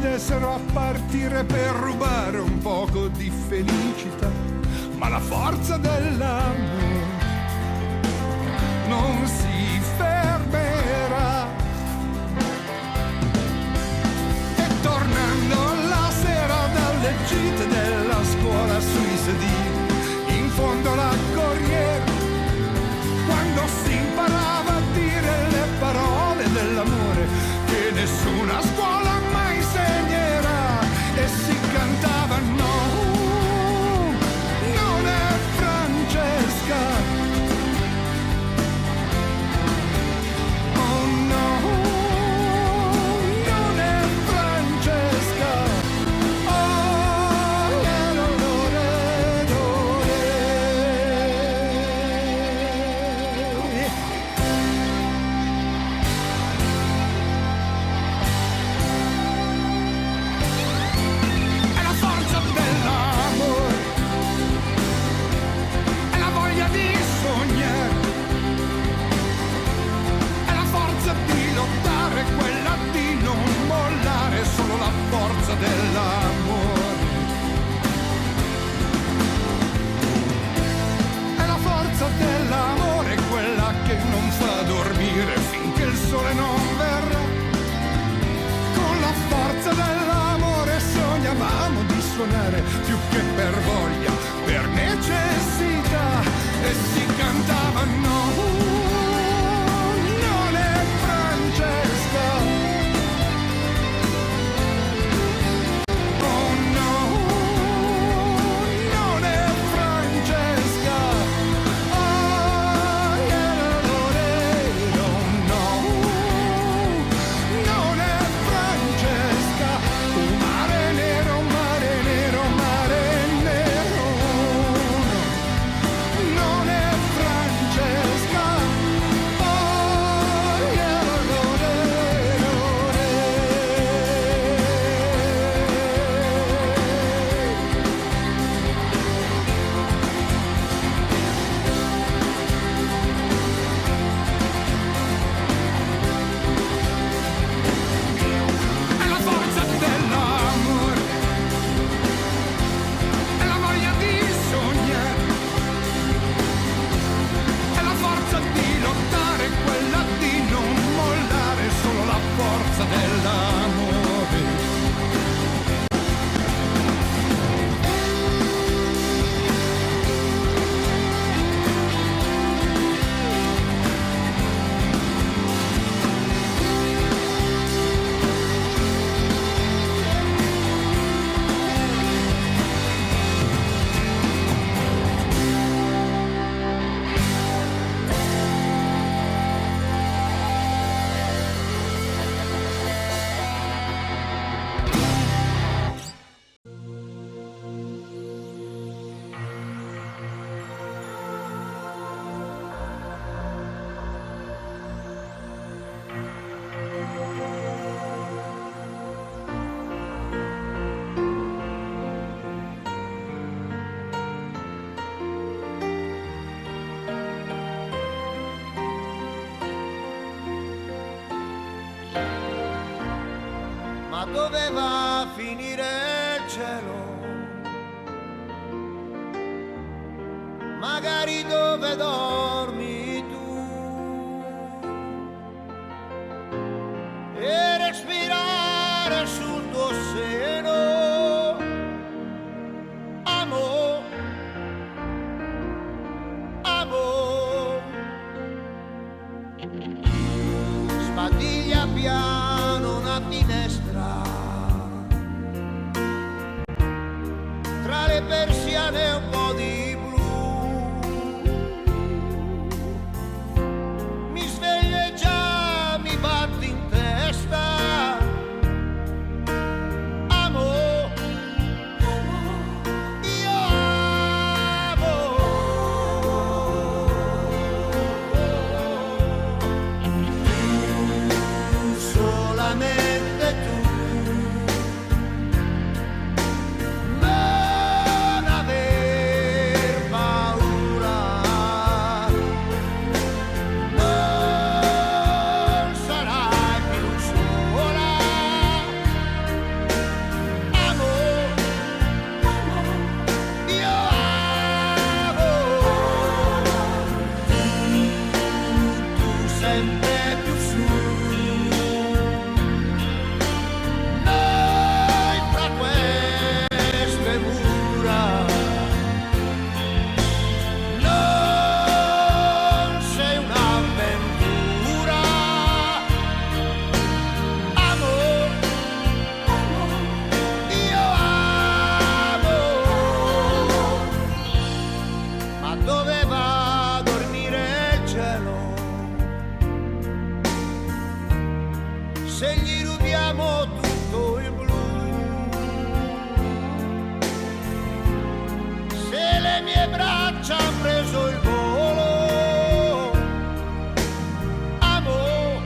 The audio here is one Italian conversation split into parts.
decidessero a partire per rubare un poco di felicità, ma la forza dell'amore non si fermerà. E tornando la sera dalle gite della scuola sui sedili, in fondo alla corriera, quando si imparava a dire le parole dell'amore che nessuna scuola mai insegnerà, e si cantava no, non è Francesca, oh no, non è Francesca, oh lo lo re do re. È la forza dell'amore, è la voglia di sognare, è la forza di lottare, quella di non mollare, solo la forza dell'amore. È la forza dell'amore, quella che non fa dormire finché il sole non verrà. Con la forza dell'amore sognavamo di suonare più che per voglia, per necessità, e si cantava no, non è Francesca, oh no, non è Francesca, oh no, non è Francesca, un mare nero, mare nero, mare nero, non è Francesca, oh è la forza dell'amore, è la voglia di sognare, è la forza di lottare, quella di non mollare, solo la forza dell'amore. Ma dove va a finire il cielo? Magari dove dormi tu, e respirare sul tuo seno, amor, amor. Sbadiglia piano una finestra, tra le persiane un po' di blu, mi sveglio e già mi batti in testa, amor, io amo, solamente tu, non le mie braccia han preso il volo. Amo,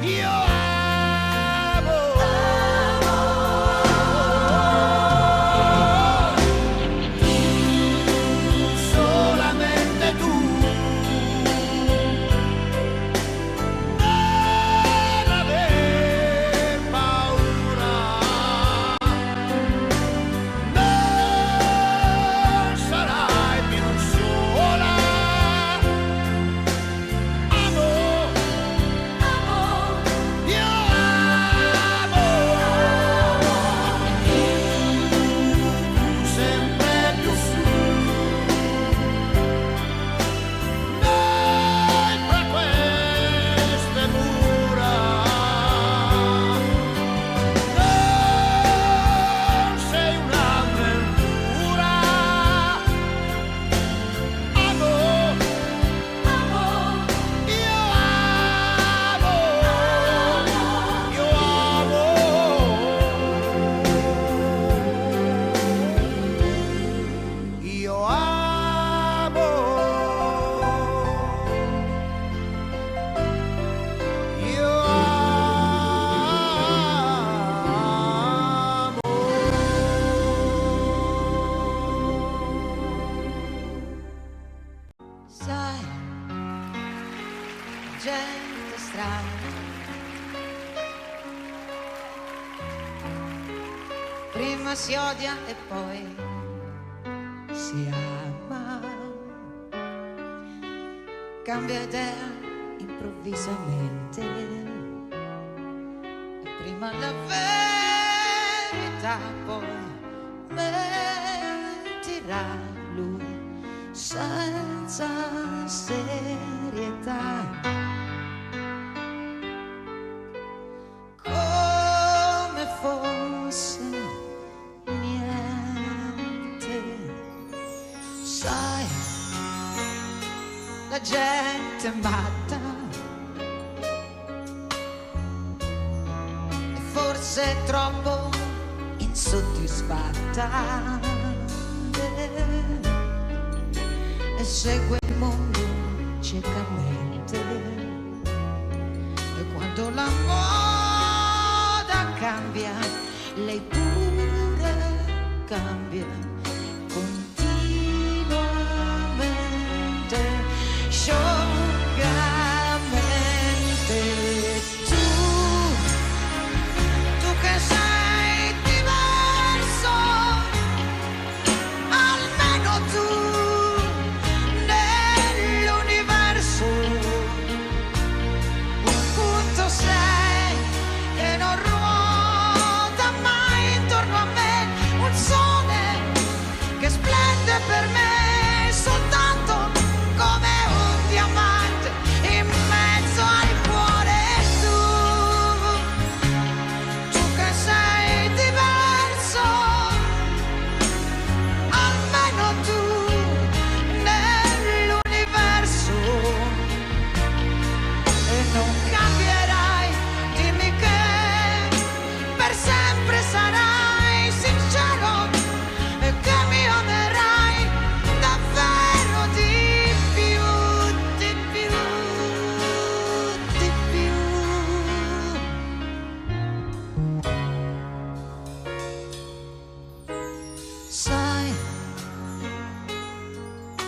io amo, solamente tu. Non aver paura, non sarai più sola. Amo, io amo, sempre più su. Noi fra queste mura non sei un'avventura. Amo, io amo, io amo, io amo, io amo. Sai, gente strana, prima si odia e poi si ama, cambia idea improvvisamente, e prima la verità, poi mentirà lui senza serietà, come fosse niente. Sai, la gente matta e forse troppo insoddisfatta, e segue il mondo ciecamente, e quando la moda cambia, lei pure cambia continuamente, sciocamente. Tu che sei diverso, almeno tu nell'universo un punto sei che non ruota mai intorno a me, un sole che splende per me soltanto come un diamante in mezzo al cuore. Tu che sei diverso, almeno tu nell'universo, e non cambierai, dimmi che per sempre sarai sincero e che mi amerai davvero di più, di più, di più. Sai,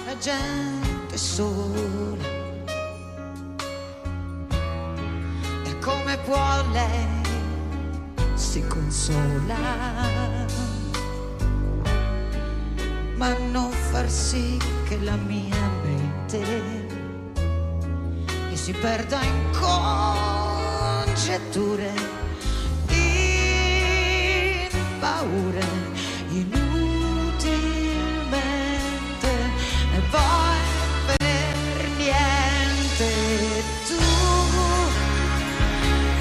la gente sola, e come può lei si consola, ma non far sì che la mia mente mi si perda in congetture, in paure, inutilmente, e poi per niente.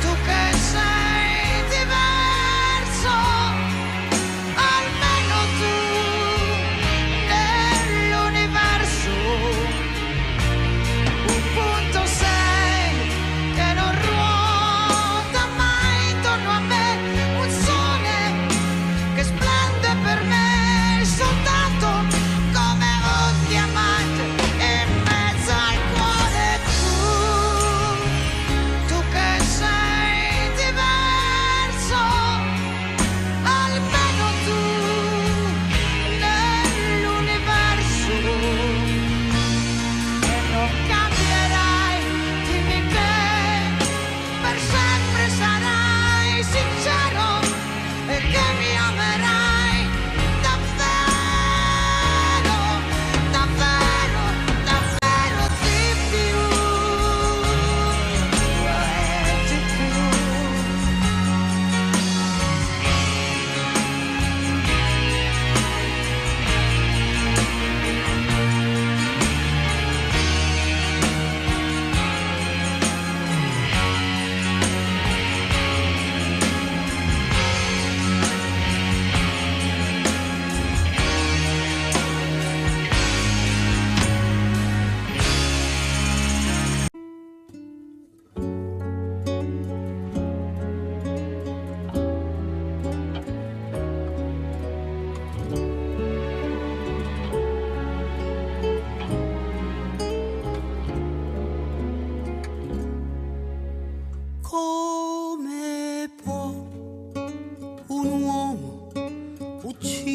Tu che sei diverso, almeno tu nell'universo un punto sei che non ruota mai intorno a me, un sole che splende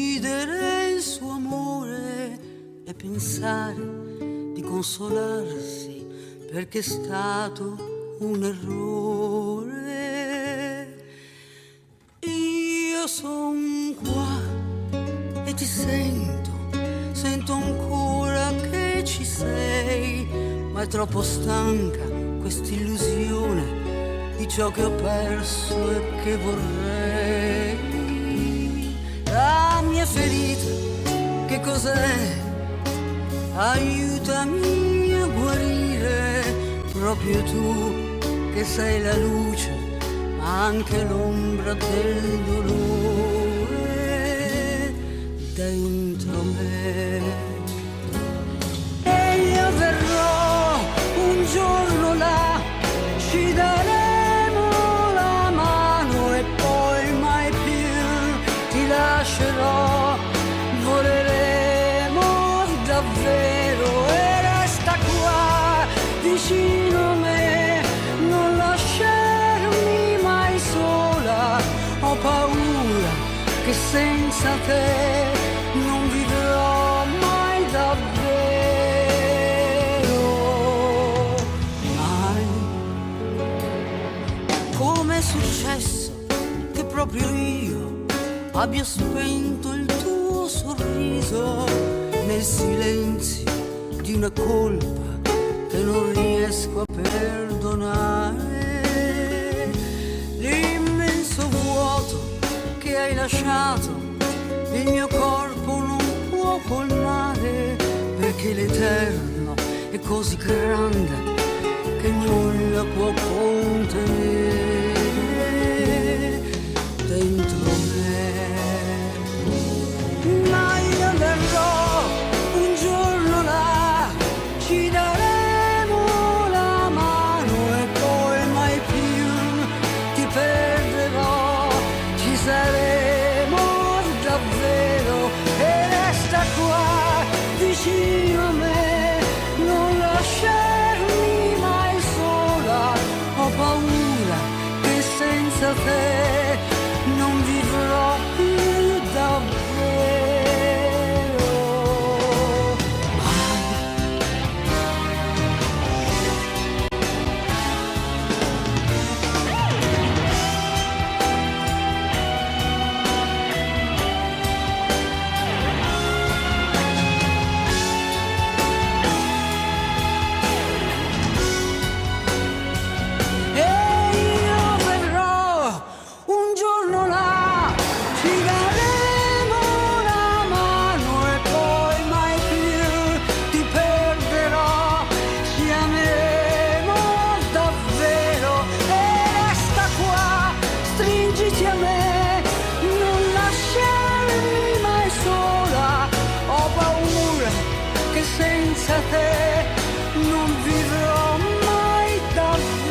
condividere il suo amore e pensare di consolarsi perché è stato un errore. Io son qua e ti sento ancora che ci sei, ma è troppo stanca quest'illusione di ciò che ho perso e che vorrei. La mia ferita, che cos'è? Aiutami a guarire, proprio tu che sei la luce, ma anche l'ombra del dolore dentro me. E io verrò un giorno là, ci daremo la mano e poi mai più ti lascerò, voleremo davvero e resta qua vicino a me, non lasciarmi mai sola, ho paura che senza te non vivrò mai davvero, mai. Com'è successo che proprio io abbia spento il tuo sorriso nel silenzio di una colpa che non riesco a perdonare, l'immenso vuoto che hai lasciato, il mio corpo non può colmare, perché l'eterno è così grande che nulla può contenere dentro me. Ma io verrò un giorno là, ci daremo la mano e poi mai più ti perderò, ci saremo davvero e resta qua vicino a me, non lasciarmi mai sola, ho paura che senza te non vivrò più davvero. Senza te non vivrò mai davvero,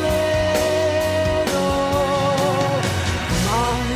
mai.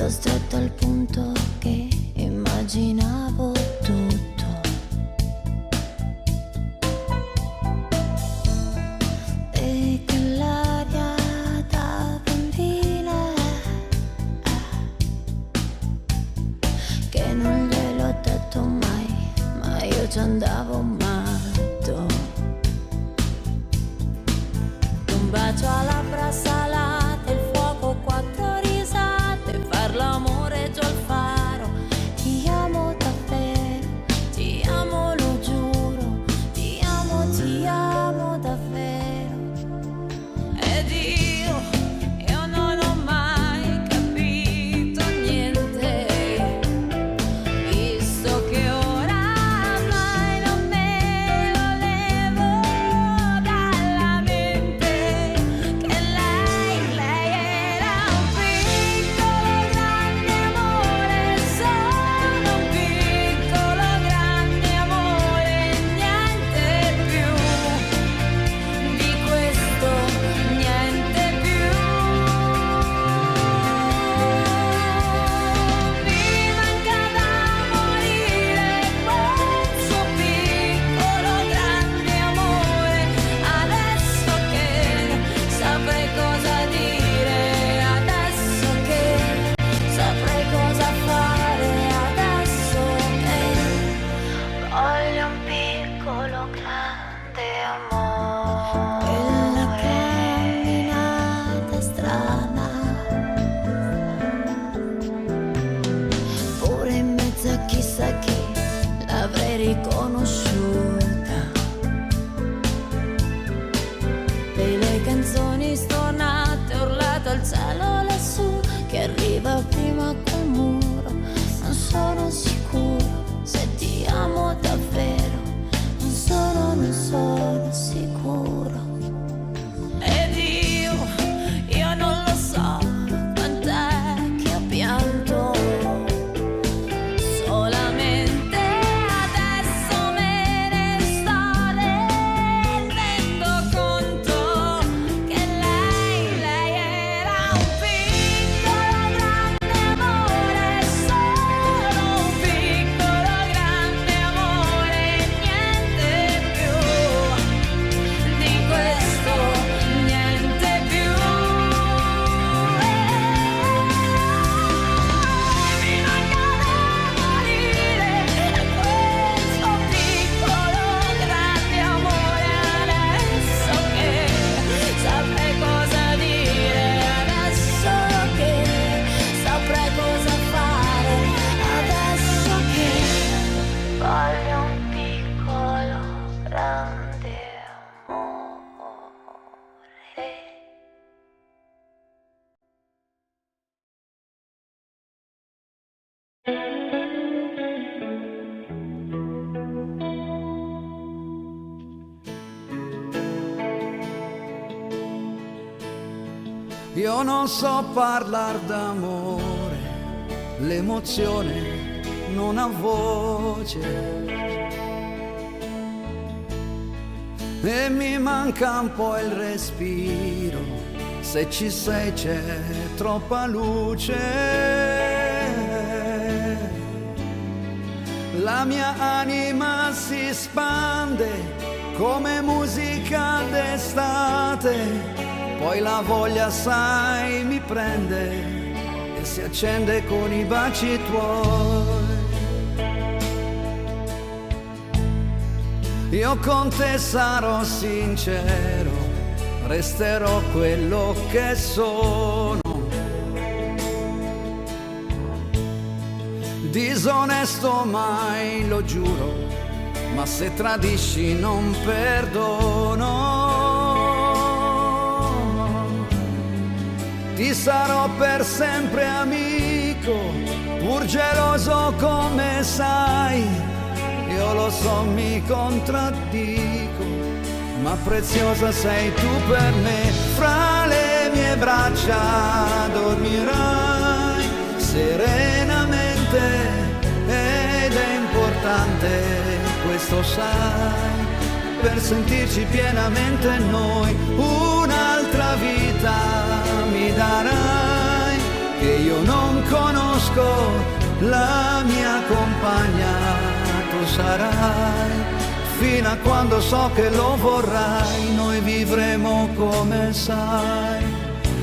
Stretto al punto che immaginavo tutto. E che l'aria da bambina, che non gliel'ho detto mai, ma io ci andavo matto. Un bacio alla labbra salate, il fuoco, quattro risate, far l'amore giù al faro, ti amo davvero. Io non so parlare d'amore, l'emozione non ha voce. E mi manca un po' il respiro, se ci sei c'è troppa luce. La mia anima si spande come musica d'estate, poi la voglia sai mi prende e si accende con i baci tuoi. Io con te sarò sincero, resterò quello che sono. Disonesto mai, lo giuro, ma se tradisci non perdono. Ti sarò per sempre amico, pur geloso come sai. Io lo so, mi contraddico, ma preziosa sei tu per me. Fra le mie braccia dormirai serenamente ed è importante, questo sai, per sentirci pienamente noi. Un'altra vita mi darai che io non conosco, la mia compagna tu sarai, fino a quando so che lo vorrai. Noi vivremo come sai,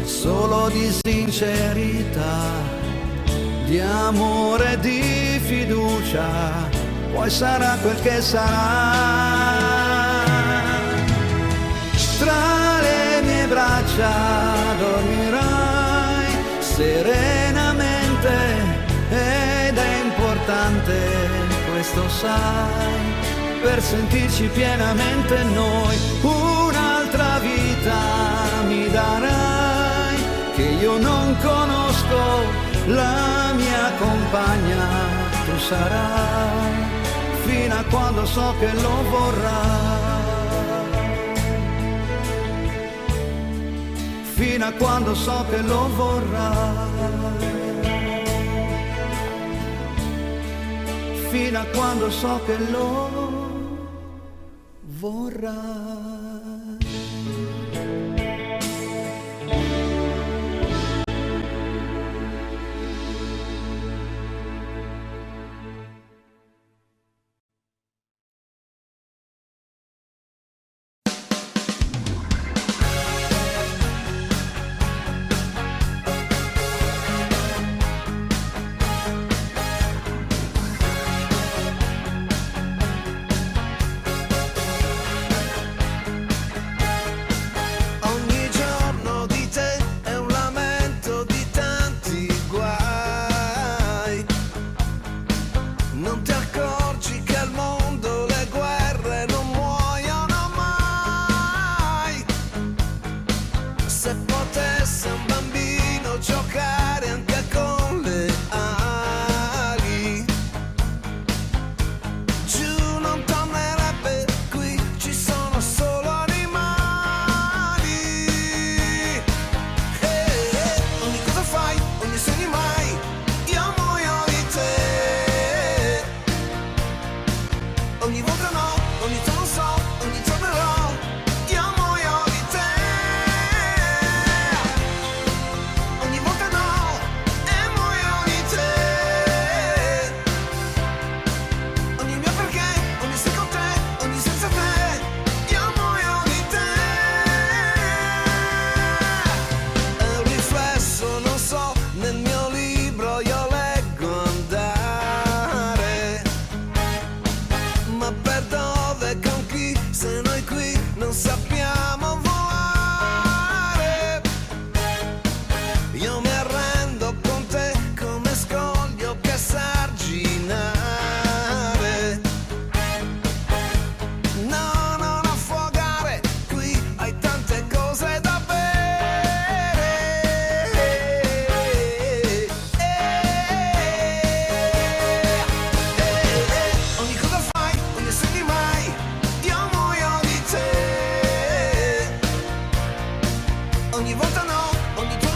solo di sincerità, di amore, di fiducia, poi sarà quel che sarà. Tra le mie braccia dormirai serenamente ed è importante, questo sai, per sentirci pienamente noi. Un'altra vita mi darai che io non conosco, la mia compagna tu sarai, fino a quando so che lo vorrai, fino a quando so che lo vorrai, fino a quando so che lo vorrai.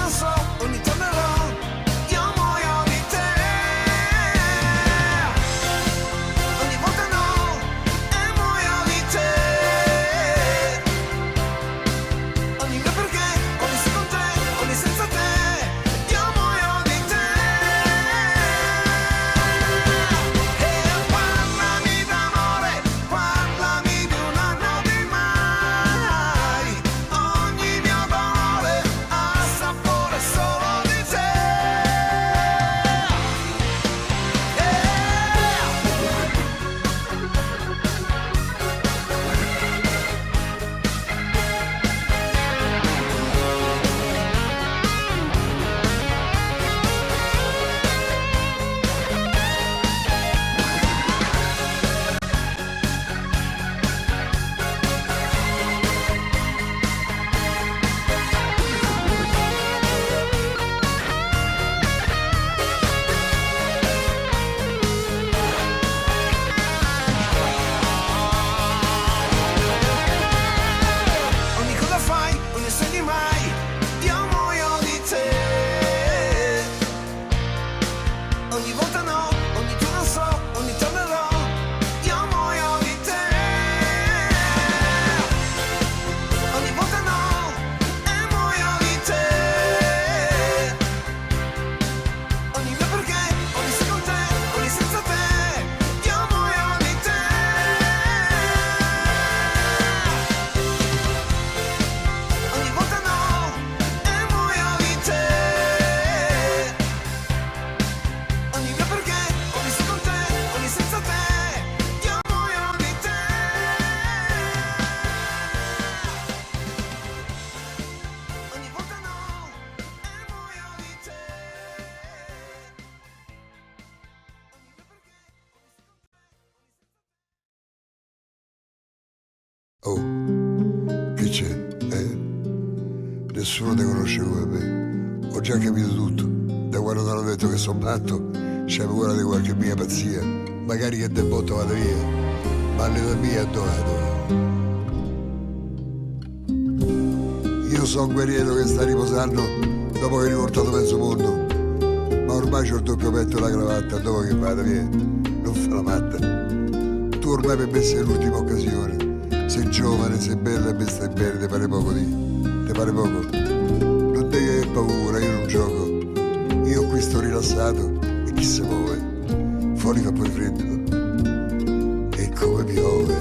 non so, ogni tornerò, io muoio di te. Ogni volta no, e muoio di te. Ogni mio perché, ogni se con te, ogni senza te, io muoio di te. E parlami d'amore, parlami di un anno di mai. Ogni mio dolore ha sapore solo di te. Ogni cosa fai, ogni segni mai, io muoio di te. Ogni volta no, ogni tu non so, ogni tornerò, io muoio di te. Ogni volta no, e muoio di te. Ogni mio perché, ogni se con te, ogni senza te, io muoio di te. Ogni volta no, e muoio di te. Ogni mio perché, ogni se con te, ogni senza te, io muoio di te. Ogni volta no, e muoio di te. Oh, che c'è? Nessuno ti conosce come me. Ho già capito tutto. Da quando ti hanno detto che sono matto, c'è paura di qualche mia pazzia. Magari che del botto vado via, ma l'età mia è donato. Io sono un guerriero che sta riposando dopo che ho riportato mezzo mondo. Ma ormai c'ho il doppio petto e la cravatta, dopo che vado via, non fa la matta. Tu ormai per me sei l'ultima occasione. Sei giovane, sei bella e me stai bene, ti pare poco ti pare poco? Non devi avere paura, io non gioco. Io qui sto rilassato e chi si muove? Fuori fa poi freddo e come piove.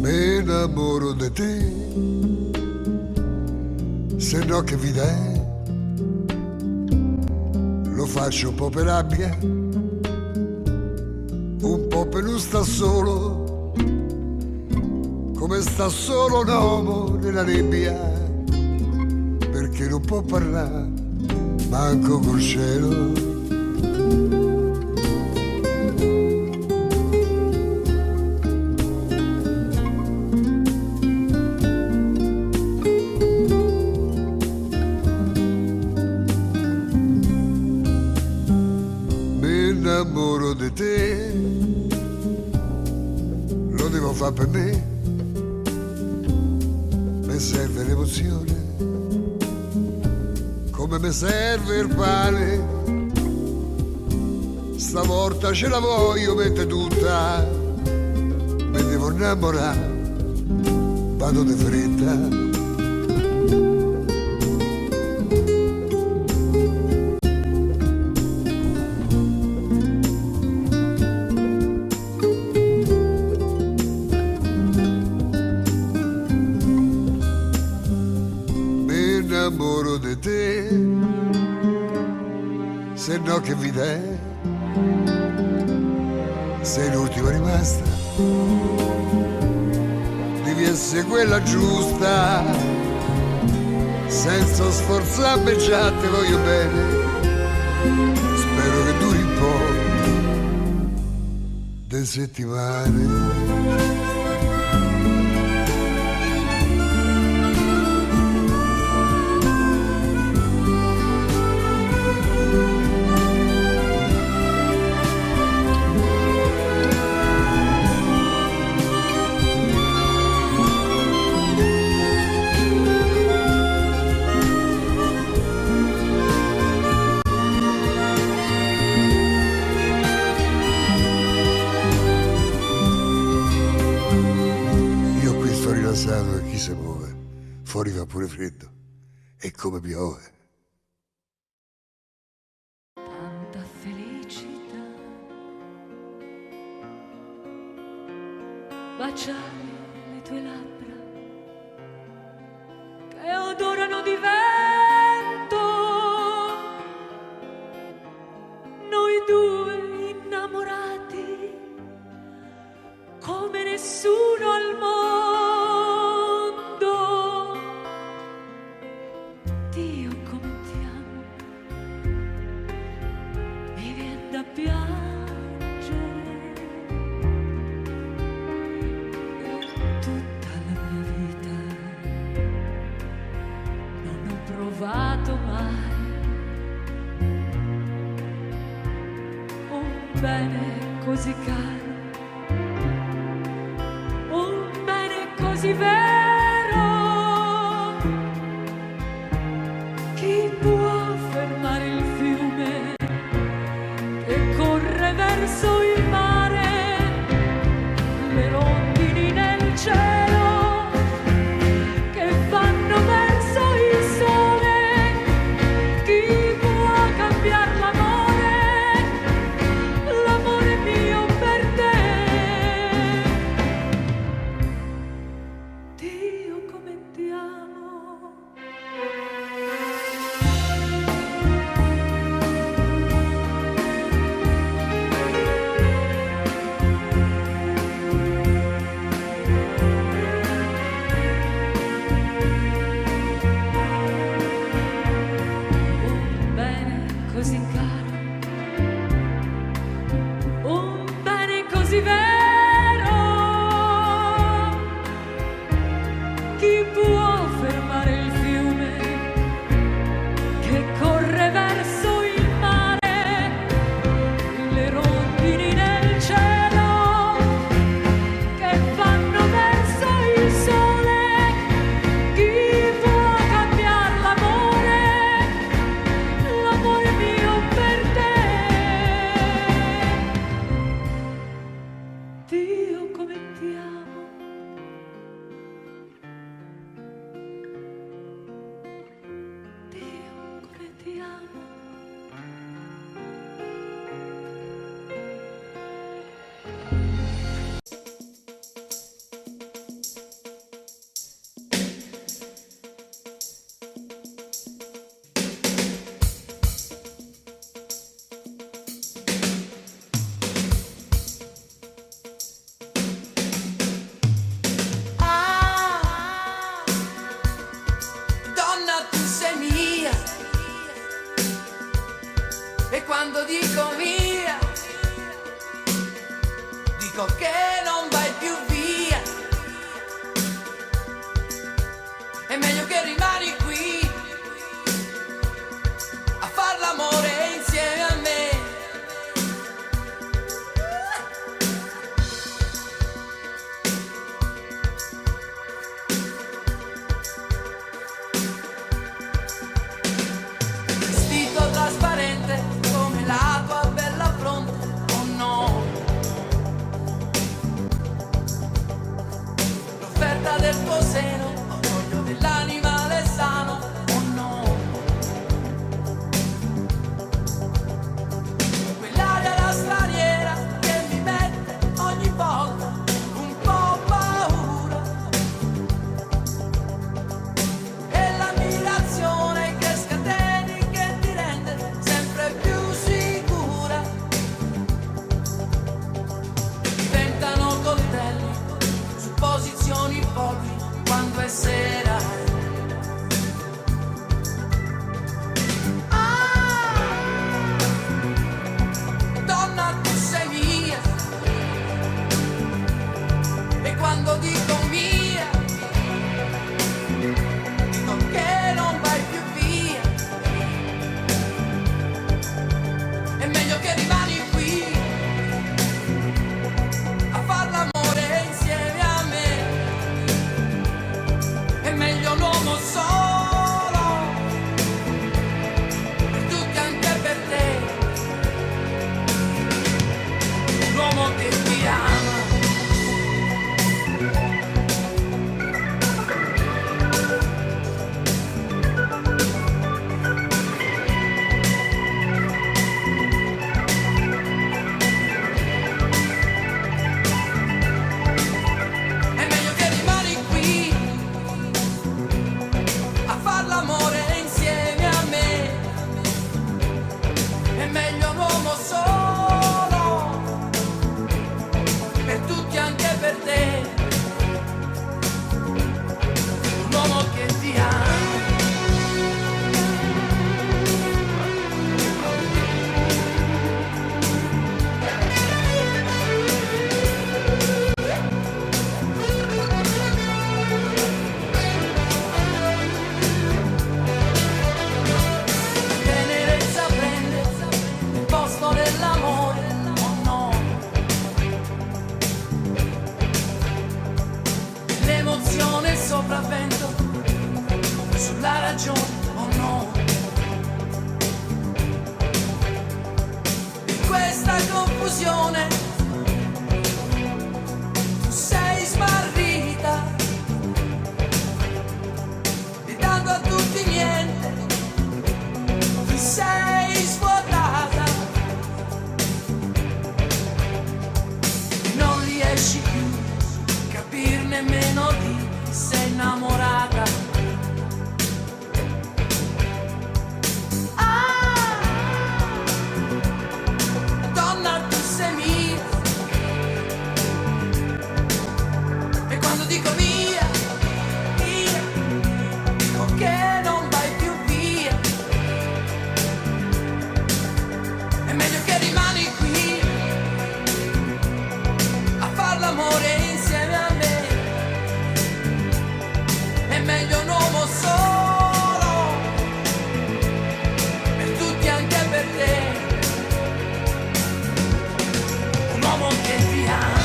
Me innamoro di te, se no che vita è? Lo faccio un po' per rabbia, un po' per non sta solo, come sta solo un uomo nella nebbia, perché non può parlare manco col cielo. Mi innamoro di te, lo devo fare per me, mi serve l'emozione, come mi serve il pane, stavolta ce la voglio mettere tutta, mi devo innamorare, vado di fretta. Innamoro di te, se no che vita è? Sei l'ultima rimasta, devi essere quella giusta, senza sforzarmi già te voglio bene, spero che duri un po' di settimane. passato e chi si muove, fuori fa pure freddo e come piove. Tanta felicità, baciare le tue labbra che odorano di vento, noi due innamorati come nessuno al mondo. Dio come ti amo, mi viene da piangere. In tutta la mia vita non ho provato mai un bene così caro, un bene così vero. Chi può fermare il fiume che corre verso il mare, le rondini nel cielo che vanno verso il sole? Chi può cambiare l'amore, l'amore mio per te? Dio come ti amo. Un bene così caro, un bene così vero. Chi può fermare il fiume che corre verso il mare, le rondini nel cielo che vanno verso il sole? Chi può cambiare l'amore, l'amore mio per te? Dio come ti amo. Dio come ti amo. Donna, tu sei mia, e quando dico mia, dico che non vai più via. È meglio che rimani qui a far l'amore insieme a me. Vestito trasparente come la tua bella fronte, oh no. L'offerta del tuo seno, orgoglio dell'animale sano, oh no. Quell'aria da straniera che mi mette ogni volta un po' paura, e l'ammirazione che scateni, che ti rende sempre più sicura. Diventano coltelli su posizioni folli quando è ragione o no. In questa confusione tu sei smarrita, ridando a tutti niente, ti sei svuotata, non riesci più a capire nemmeno di chi sei innamorata. Donna, tu sei mia, e quando dico via, via, dico che non vai più via. È meglio che rimani qui a far l'amore insieme a me. È meglio un uomo solo per tutti, anche per te. Un uomo che ti ama.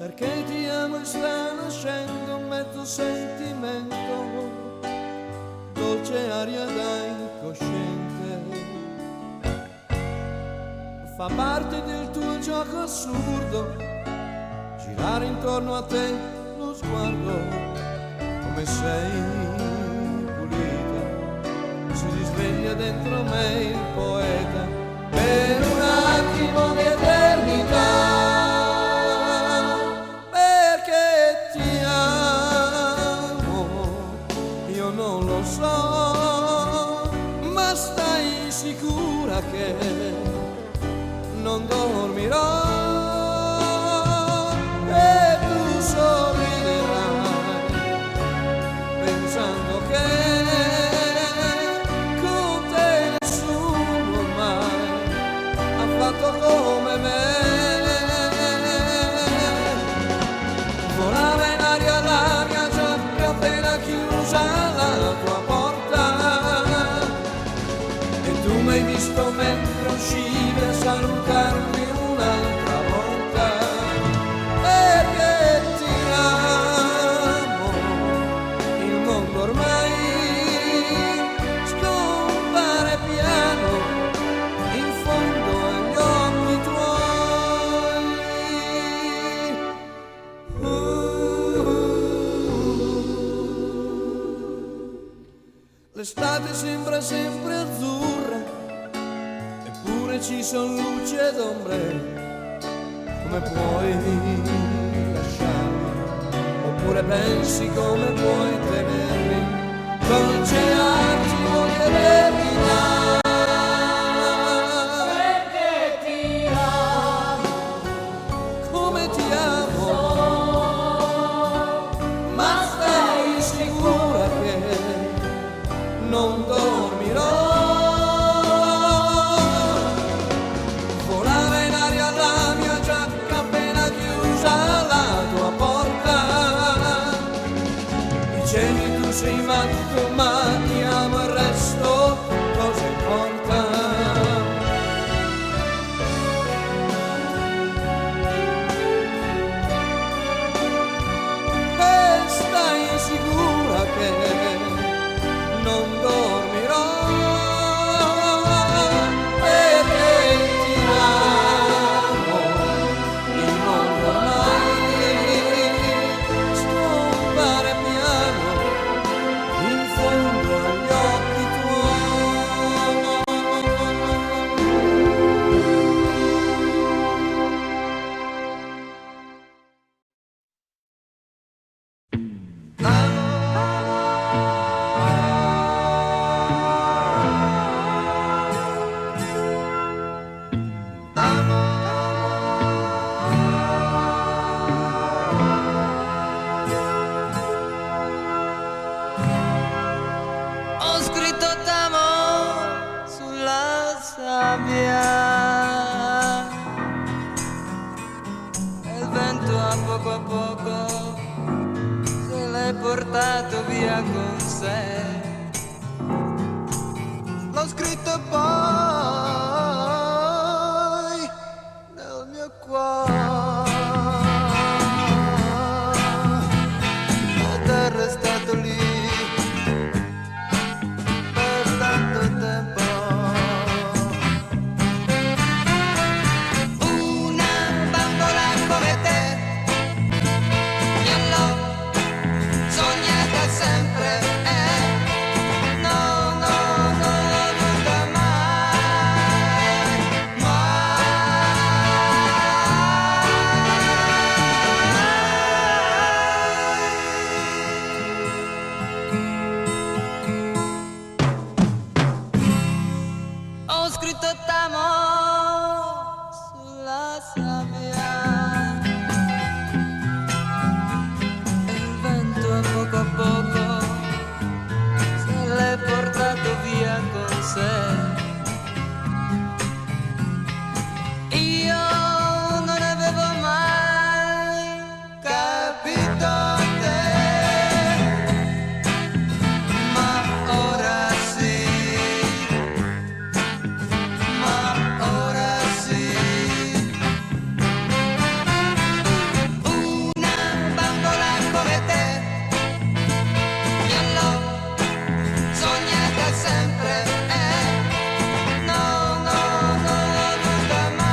Perché ti amo e sta nascendo un mezzo sentimento, dolce aria da incosciente. Fa parte del tuo gioco assurdo, girare intorno a te lo sguardo, come sei pulita, si risveglia dentro me il poeta, per un attimo di eternità. Ma stai sicura che non dormirò e tu sorriderai pensando che con te nessuno mai ha fatto come me. Volava in aria la mia giacca appena chiusa la tua porta, e tu mi hai visto mentre uscivi a salutarmi un'altra volta, perché ti amo, il mondo ormai scompare piano in fondo agli occhi tuoi. L'estate sembra sempre azzurra, eppure ci son luci ed ombre. Come puoi lasciarmi, oppure pensi come puoi tenermi, dolce attimo di eternità. Perché ti amo, come ti amo, ma stai sicura che non dormirò. Volava in aria la mia giacca appena chiusa la tua porta, dicevi tu sei matto ma ti amo, il resto cosa portato via con sé. L'ho scritto poi nel mio cuore. La terra è stato lì per tanto tempo. Una bambola come te io l'ho sognata sempre. No, no, no, nunca mai, mai. Ho scritto t'amo sulla sabbia e il vento a poco se l'è portato via con sé. Io non avevo mai capito te, ma ora sì, ma ora sì. Una bambola come te io l'ho sognata sempre. No, no, no, nunca mai,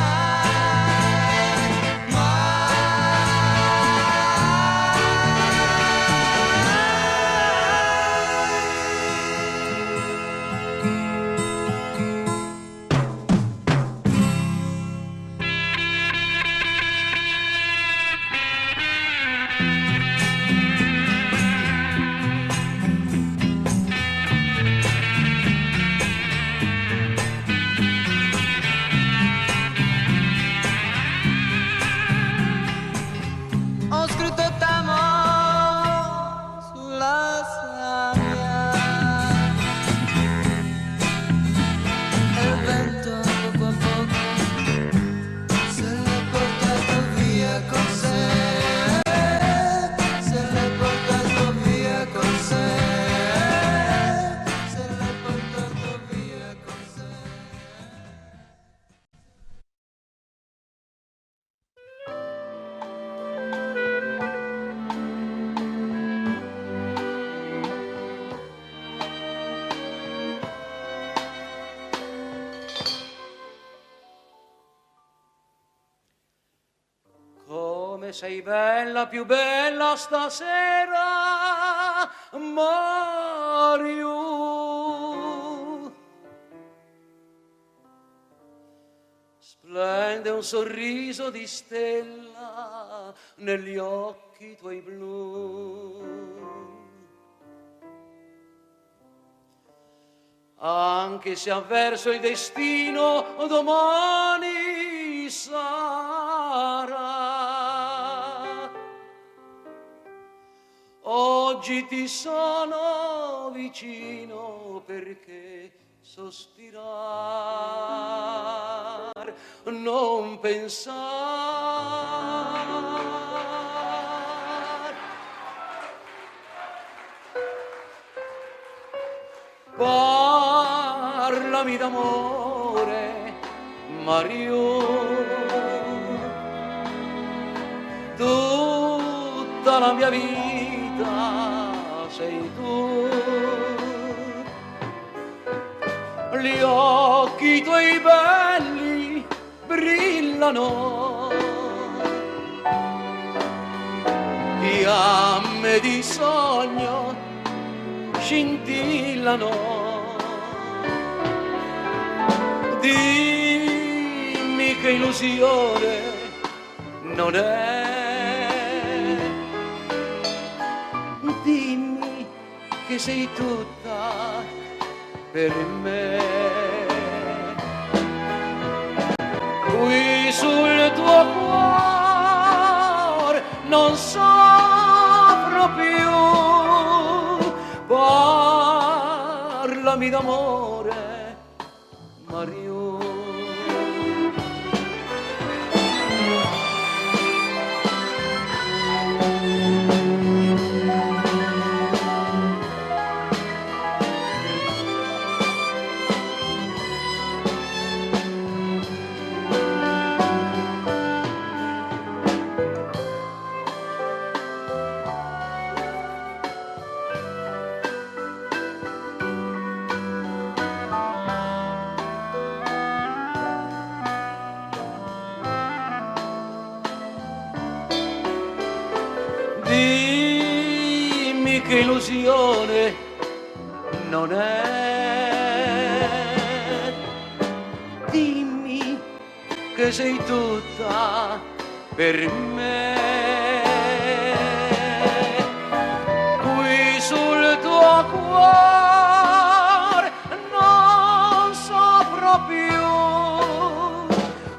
ho scritto t'amo sulla sabbia e il vento a poco se l'è portato via con sé, se l'è portato via con sé, se l'è portato via con sé. Come sei bella, più bella stasera, Mario. Splende un sorriso di stella negli occhi tuoi blu. Anche se avverso il destino domani sarà, oggi ti sono vicino perché sospirar, non pensar. Parlami d'amore, Mario, tutta la mia vita sei tu. Gli occhi tuoi belli brillano, fiamme di sogno scintillano. Dimmi che illusione non è, dimmi che sei tutta per me. Qui sul tuo cuore non soffro più, parlami d'amore, Mario. che illusione non è. Dimmi che sei tutta per me. Qui sul tuo cuore non soffro più.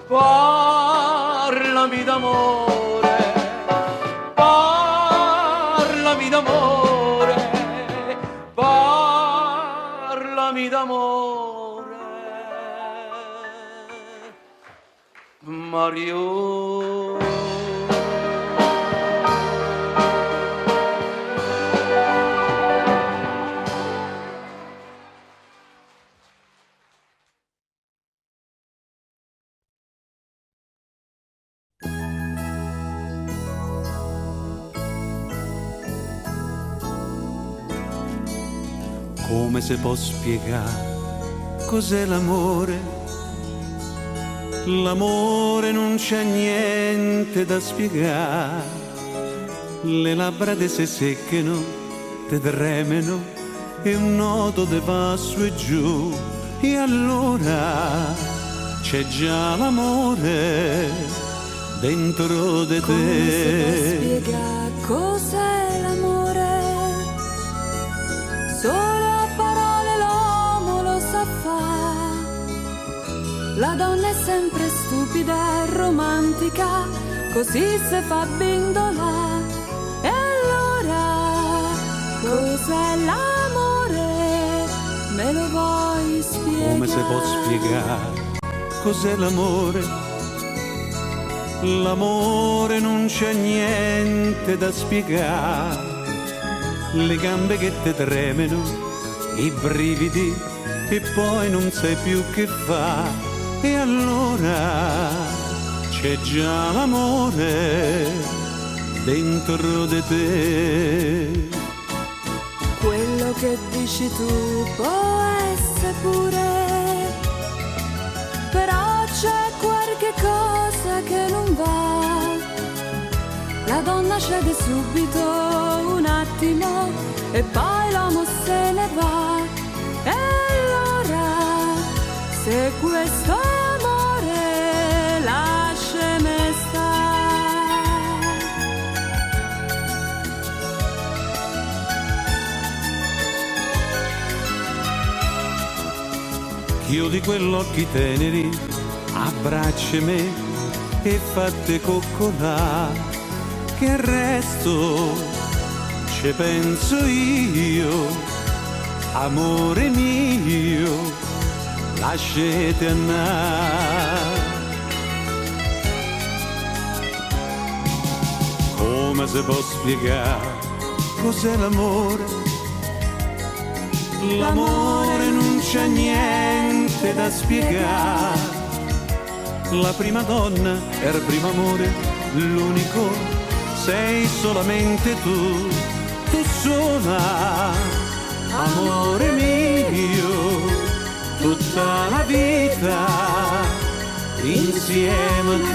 Parlami d'amore, parlami d'amore, parlami d'amore, Mario. Come si può spiegare cos'è l'amore? L'amore non c'è niente da spiegare. Le labbra te si seccano, te tremano e un nodo te va su e giù. E allora c'è già l'amore dentro di te. Come si può spiegare cos'è l'amore? Solo a parole l'uomo lo sa fare. La donna è sempre stupida e romantica, così se fa bindola. E allora cos'è l'amore? Me lo vuoi spiegare? Come si può spiegare cos'è l'amore? L'amore non c'è niente da spiegare. Le gambe che te tremano, i brividi e poi non sai più che fa. E allora c'è già l'amore dentro di te. Quello che dici tu può essere pure, però c'è qualche cosa che non va. La donna cede subito un attimo e poi l'uomo se ne va. E allora, se questo è amore, lasciami stare. Chiudi quell'occhi teneri, abbracciami e fate coccolà. Che il resto ci penso io, amore mio, lasciate andare. Come si può spiegare cos'è l'amore? L'amore non c'è niente da spiegare. La prima donna era il primo amore, l'unico sei solamente tu, tu sola, amore mio, tutta la vita insieme a te.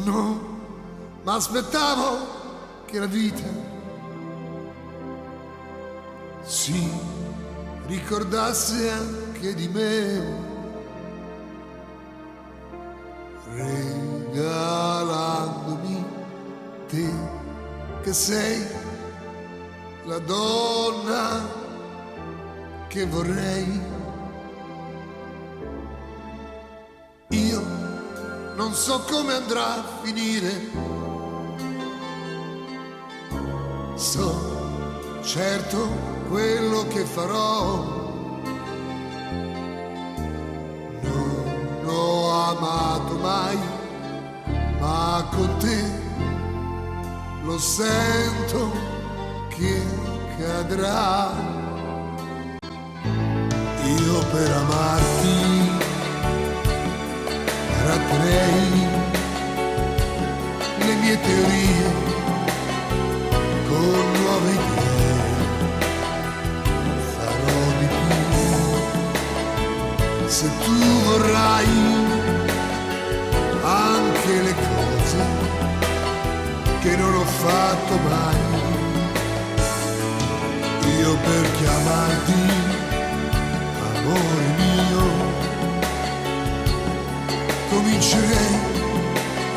No, ma aspettavo che la vita si ricordasse anche di me, regalandomi te che sei la donna che vorrei. Io non so come andrà a finire, so certo quello che farò. Non ho amato mai, ma con te lo sento che cadrà. Io per amarti tratterei le mie teorie con nuove idee, farò di più. Se tu vorrai anche le cose che non ho fatto mai, io per chiamarti amore mio comincerei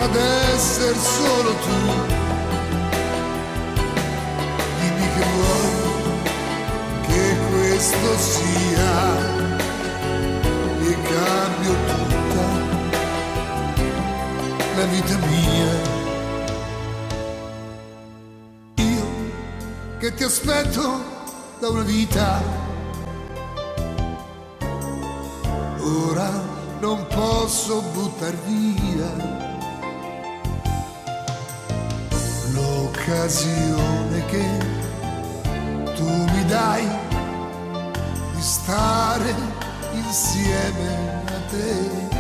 ad essere solo tu. Dimmi che vuoi che questo sia e cambio tutta la vita mia. Io che ti aspetto da una vita, ora non posso buttar via l'occasione che tu mi dai di stare insieme a te.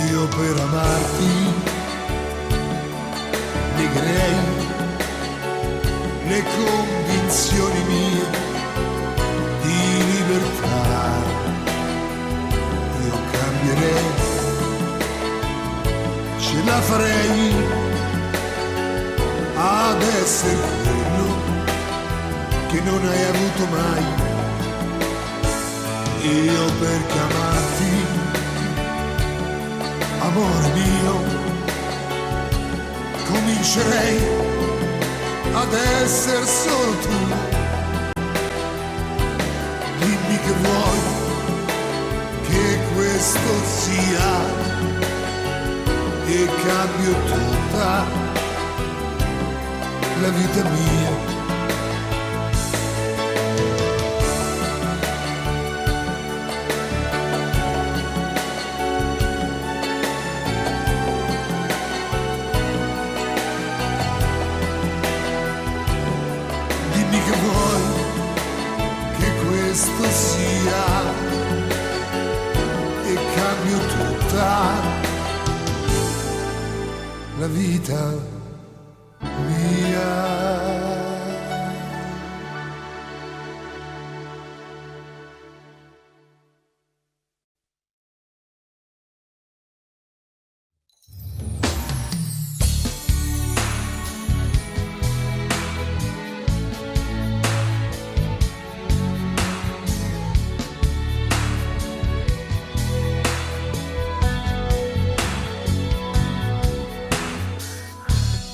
Io per amarti negherei le convinzioni mie di libertà. Io cambierei, ce la farei ad essere quello che non hai avuto mai. Io per chiamarti amore mio comincerei ad essere solo tu. Dimmi che vuoi che questo sia e cambio tutta la vita mia. Dimmi che vuoi che questo sia e cambio tutta la vita mia.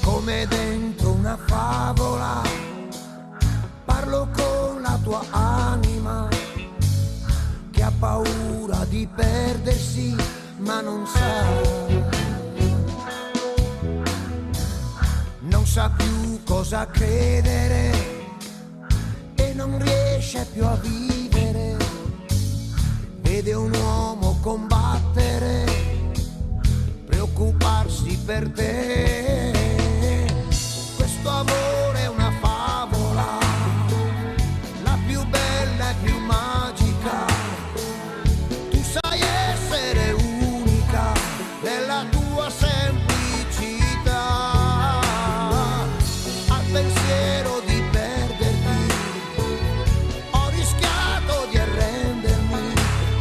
Come dentro una favola, parlo con la tua anima, che ha paura di perdersi ma non sa più cosa credere e non riesce più a vivere. Vede un uomo combattere, preoccuparsi per te. Questo amore è una favola, la più bella e più magica. Tu sai essere unica nella tua semplicità. Al pensiero di perderti ho rischiato di arrendermi.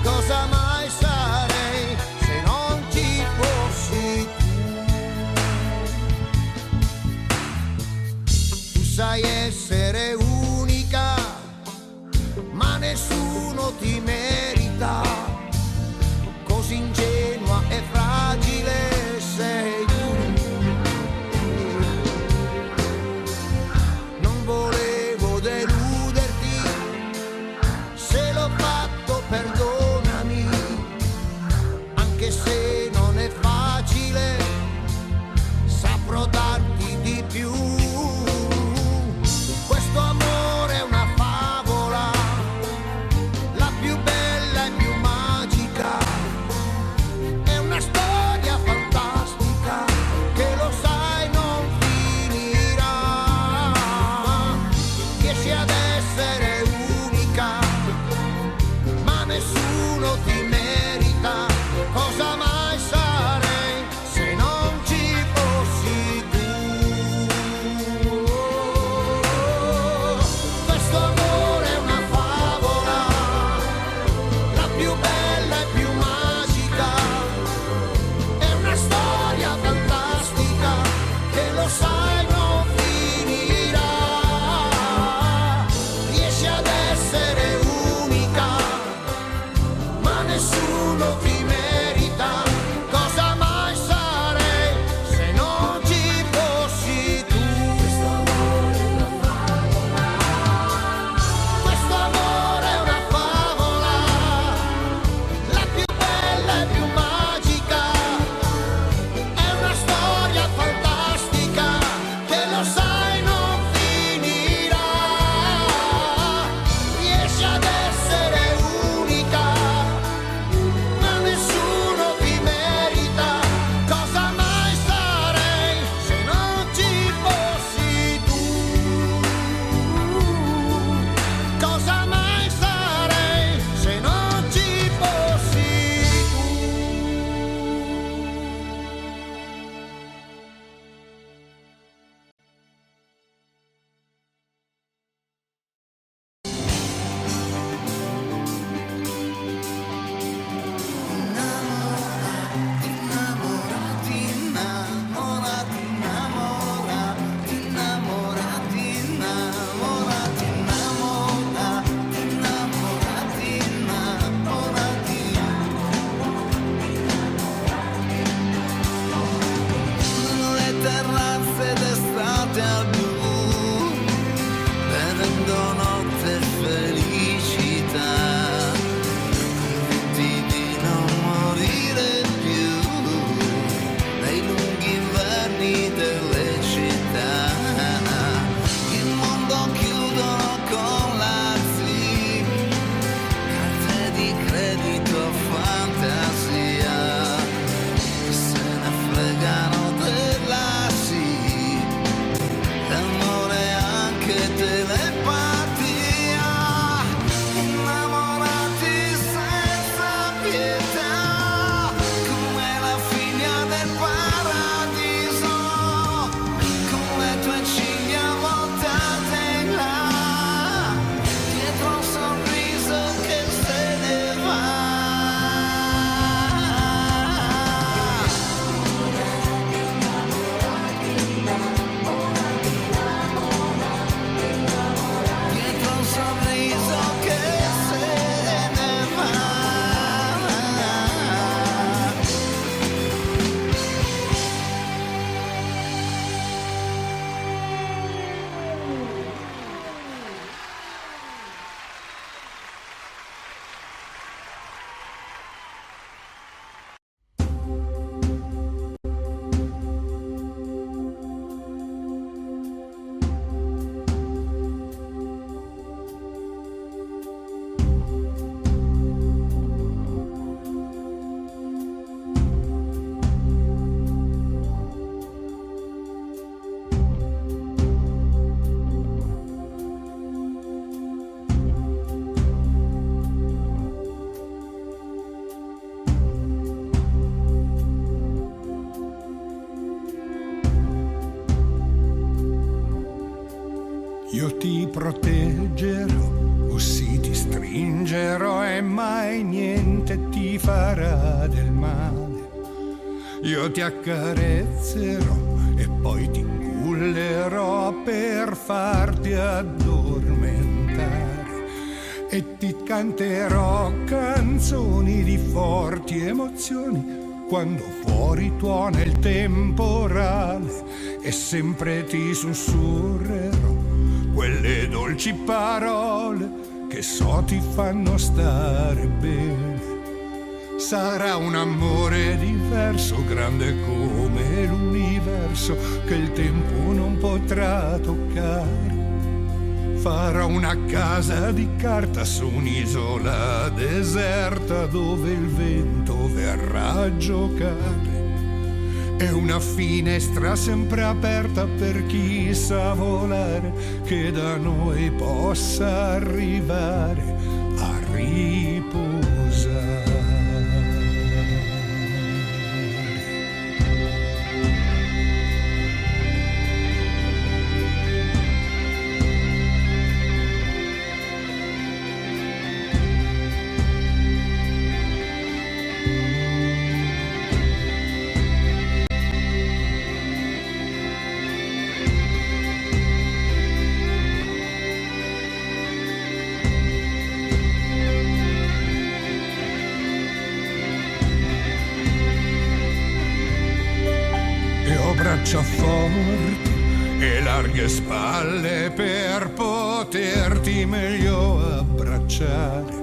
Cosa mai sarei se non ci fossi tu? Tu sai essere unica, ma nessuno ti merita. Così ingenua e fragile sei tu. Non volevo deluderti, se l'ho fatto perdonami, anche se non è facile, saprò darti di più. Questo amore è una favola, la più bella e più magica. È una storia fantastica che lo sai non finirà. Riesci ad essere unica, ma nessuno ti merita. Cosa mai Io ti proteggerò, o sì ti stringerò e mai niente ti farà del male. Io ti accarezzerò e poi ti cullerò per farti addormentare e ti canterò canzoni di forti emozioni quando fuori tuona il temporale e sempre ti sussurrerò quelle dolci parole che so ti fanno stare bene. Sarà un amore diverso, grande come l'universo, che il tempo non potrà toccare. Farò una casa di carta su un'isola deserta dove il vento verrà a giocare. E una finestra sempre aperta per chi sa volare, che da noi possa arrivare a riposare. Braccia forti e larghe spalle per poterti meglio abbracciare.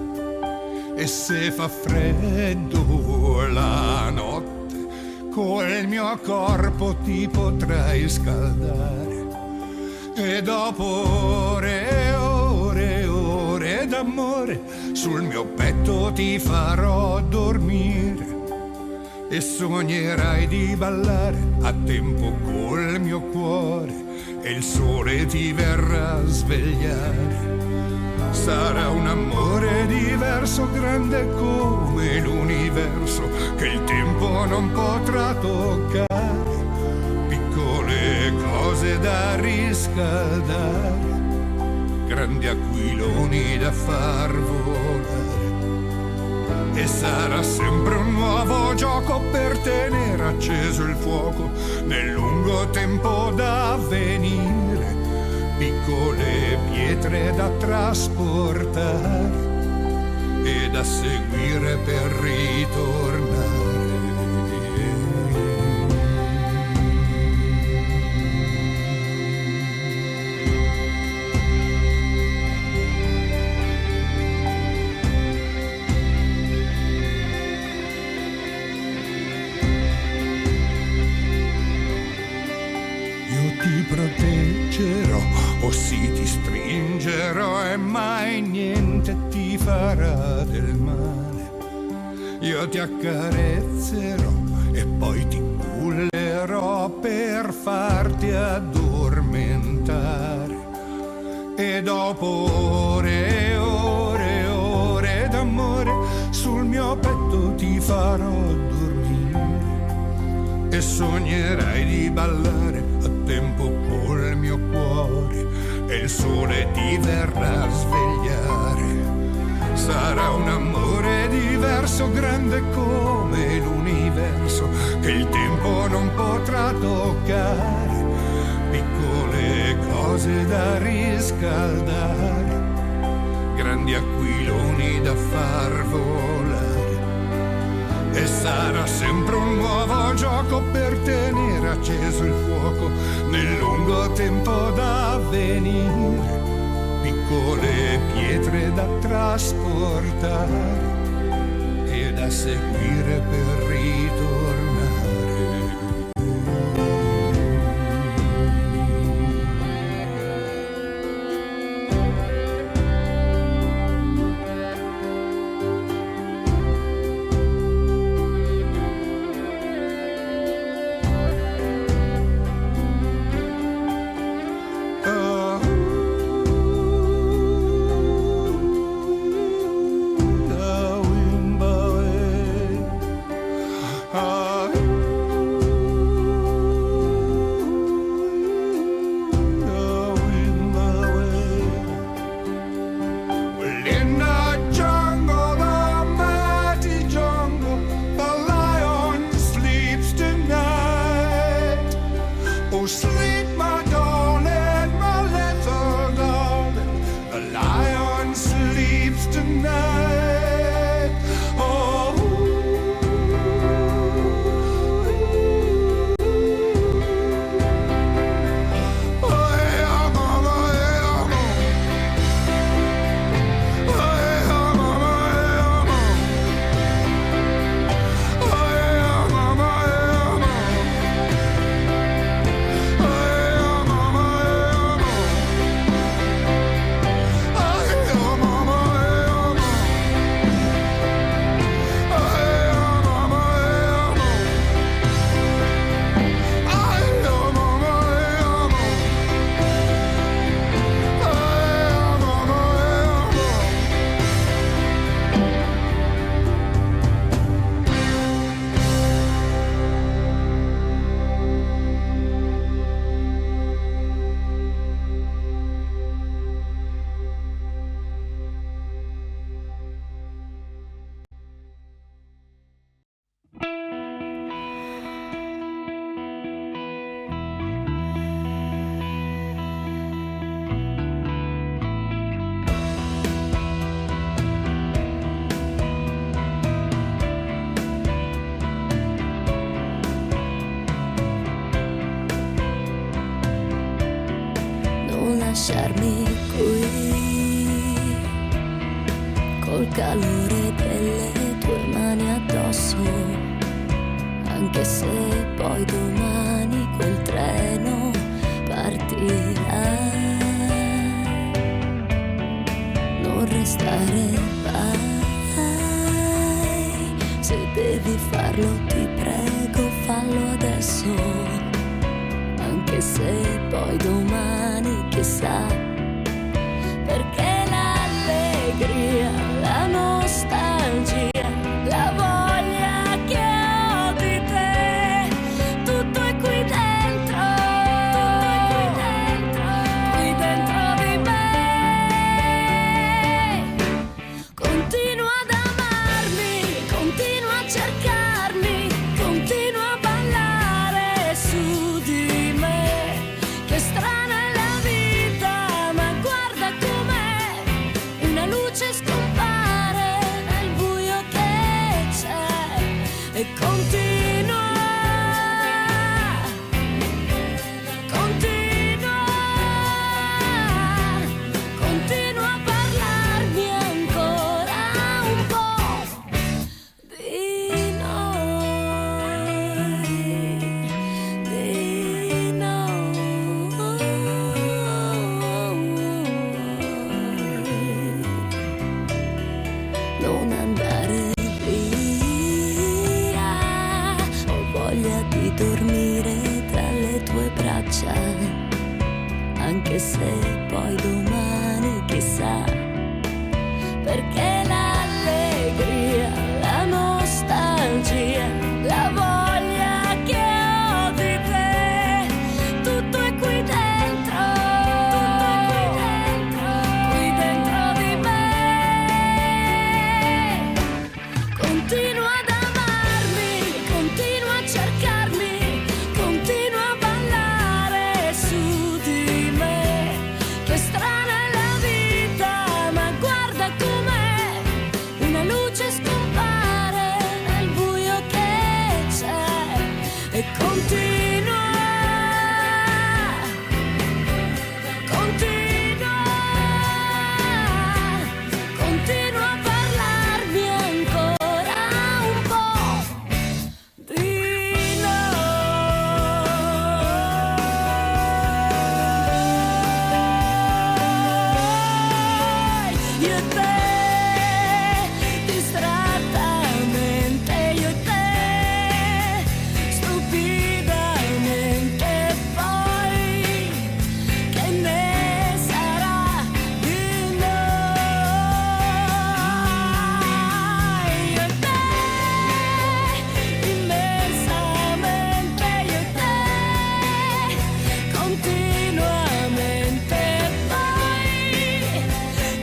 E se fa freddo la notte, col mio corpo ti potrai scaldare. E dopo ore e ore e ore d'amore, sul mio petto ti farò dormire. E sognerai di ballare a tempo col mio cuore e il sole ti verrà a svegliare. Sarà un amore diverso, grande come l'universo, che il tempo non potrà toccare. Piccole cose da riscaldare, grandi aquiloni da far volare. E sarà sempre un nuovo gioco per tenere acceso il fuoco nel lungo tempo da venire. Piccole pietre da trasportare e da seguire per ritornare. Proteggerò, o sì ti stringerò e mai niente ti farà del male. Io ti accarezzerò e poi ti cullerò per farti addormentare. E dopo ore e ore e ore d'amore, sul mio petto ti farò dormire. E sognerai di ballare a tempo col mio cuore e il sole ti verrà a svegliare. Sarà un amore diverso, grande come l'universo, che il tempo non potrà toccare. Piccole cose da riscaldare, grandi aquiloni da far volare. E sarà sempre un nuovo gioco per tenere acceso il fuoco nel lungo tempo da venire. Piccole pietre da trasportare e da seguire per ritornare. lasciarmi qui col calore delle tue mani addosso, anche se poi domani quel treno partirà. Non restare mai, se devi farlo ti prego fallo adesso, anche se poi domani chissà, perché l'allegria, la nostalgia, la voglia che ho di te, tutto è qui dentro, qui dentro di me. Continua ad amarmi, continua a cercarmi, continua a ballare su di me. Che strana è la vita, ma guarda com'è, una luce scompare nel buio che c'è e continua, continua, continua a parlarmi ancora un po' di noi, di noi. Non andare via, ho voglia di dormire tra le tue braccia, anche se poi domani chissà, perché l'allegria, la nostalgia, la voglia che ho di te, tutto è qui dentro, qui dentro di me. Continua ad amarmi, continua a cercarmi, continua a ballare su di me. Che strana è la vita, ma guarda com'è, una luce scompare nel buio che c'è e continua, continua, continua a parlarmi ancora un po' di noi. Io e te, distrattamente, io e te, stupidamente, poi che ne sarà di noi? Io e te, immensamente, io e te, continuamente, poi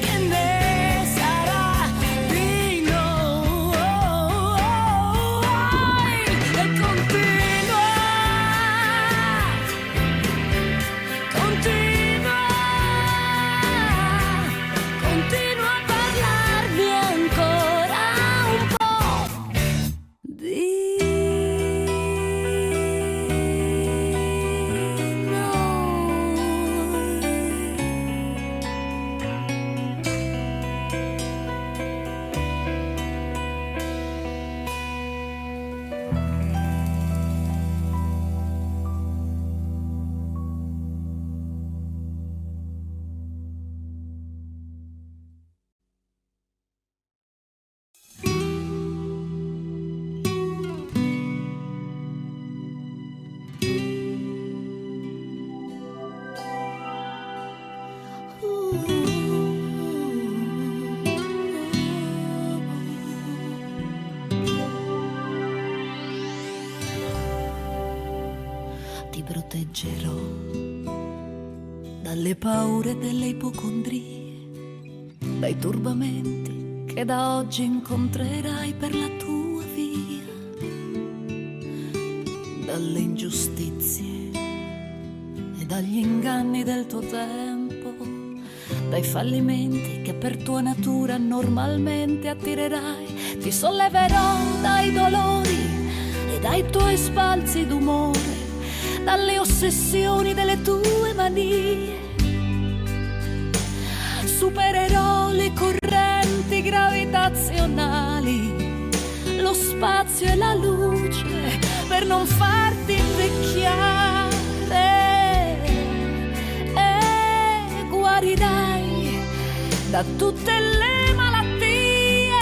che ne sarà di noi? E continua, continua, continua a parlarmi ancora un po' di ti proteggerò dalle paure delle ipocondrie, dai turbamenti che da oggi incontrerai per la tua via, dalle ingiustizie e dagli inganni del tuo tempo, dai fallimenti che per tua natura normalmente attirerai. Ti solleverò dai dolori e dai tuoi sbalzi d'umore, dalle ossessioni delle tue manie, supererò le correnti gravitazionali, lo spazio e la luce per non farti invecchiare, e guarirai da tutte le malattie,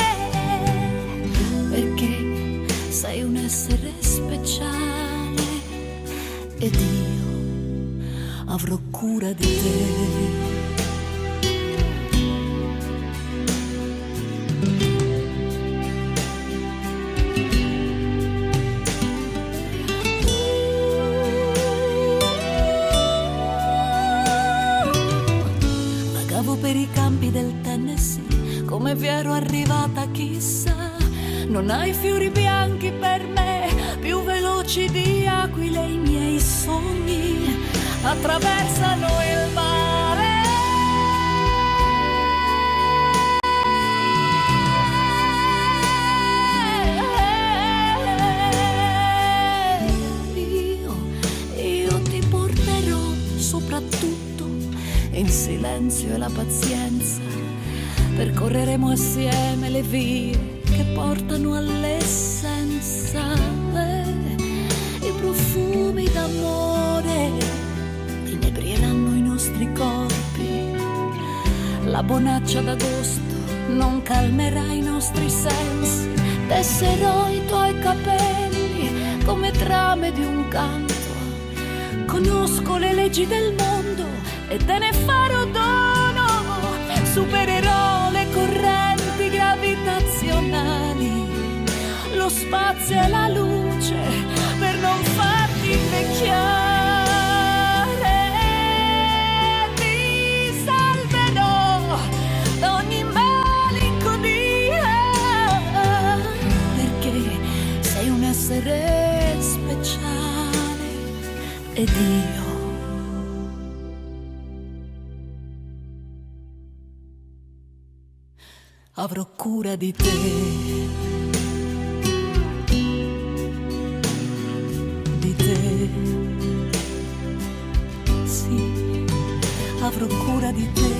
perché sei un essere speciale ed io avrò cura di te. Per i campi del Tennessee, come vi ero arrivata chissà. Non hai fiori bianchi per me, più veloci di aquile i miei sogni attraversano il mare. Io ti porterò soprattutto in silenzio e la pazienza, percorreremo assieme le vie che portano all'essenza, i profumi d'amore inebrieranno i nostri corpi, la bonaccia d'agosto non calmerà i nostri sensi, tesserò i tuoi capelli come trame di un canto, conosco le leggi del mondo e te ne farò dono, supererò le correnti gravitazionali, lo spazio e la luce per non farti invecchiare, ti salverò da ogni malinconia, perché sei un essere speciale ed io avrò cura di te, di te, sì, avrò cura di te.